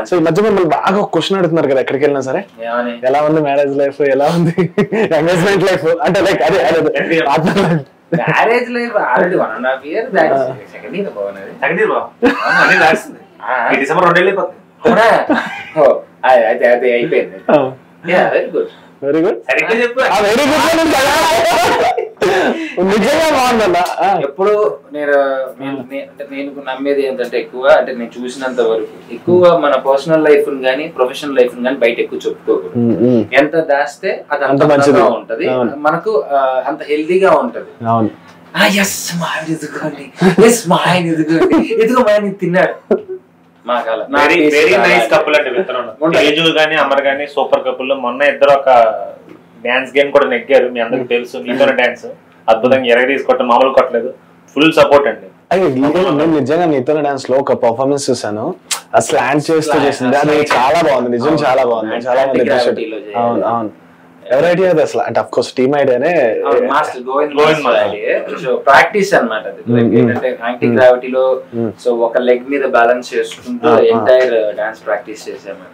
So ఈ మధ్య మిమ్మల్ని బాగా క్వశ్చన్ అడుగుతున్నారు కదా ఎక్కడికి వెళ్ళినా సరే, ఎలా ఉంది మ్యారేజ్ లైఫ్, ఎలా ఉంది ఎంగేజ్మెంట్ లైఫ్, అంటే లైక్ అదే marriage life already 1.5 years second year December 2 వెళ్ళిపోతుంది. అయితే అది అయిపోయింది. వెరీ గుడ్ వెరీ గుడ్ సరిగ్గా చెప్పు. వెరీ గుడ్ నిజంగా బాగుందన్నా. ఎప్పుడు నేను నమ్మేది ఏంటంటే ఎక్కువ అంటే నేను చూసినంత వరకు ఎక్కువ మన పర్సనల్ లైఫ్ కానీ ప్రొఫెషనల్ లైఫ్ కానీ బయట ఎక్కువ చెప్పుకోకూడదు. ఎంత దాస్తే అది అంత మంచిగా ఉంటది, మనకు అంత హెల్దీగా ఉంటది. ఎదుగు మా తిన్నాడు వెరీ నైస్ కపుల్ అంటే తేజు గానీ అమర్ గానీ సూపర్ కపుల్. మొన్న ఇద్దరు ఒక డాన్స్ గేమ్ కూడా నెగ్గారు, మీ అందరికి తెలుసు. నీతోనే డాన్స్ అద్భుతంగా ఎరగ తీసుకోవటం, మామూలు కొట్టలేదు, ఫుల్ సపోర్ట్ అండి. నేను నిజంగా నీతోనే డాన్స్ లో ఒక పర్ఫార్మెన్స్ చూసాను, స్లాండ్ చేస్తూ చేసింది, అది చాలా బాగుంది, నిజం చాలా బాగుంది, చాలా మంది. అవును అవును, ఎవరి ఐడియా అది అసలు? అంటే అఫ్ కోర్స్ టీమ్ ఐడియానే, మాస్టర్ గోవింద్ ప్రాక్టీస్ అన్నమాట. ఏంటంటే యాంటీ గ్రావిటీలో సో ఒక లెగ్ మీద బ్యాలెన్స్ చేసుకుంటూ ఎంటైర్ డాన్స్ ప్రాక్టీస్ చేసాము.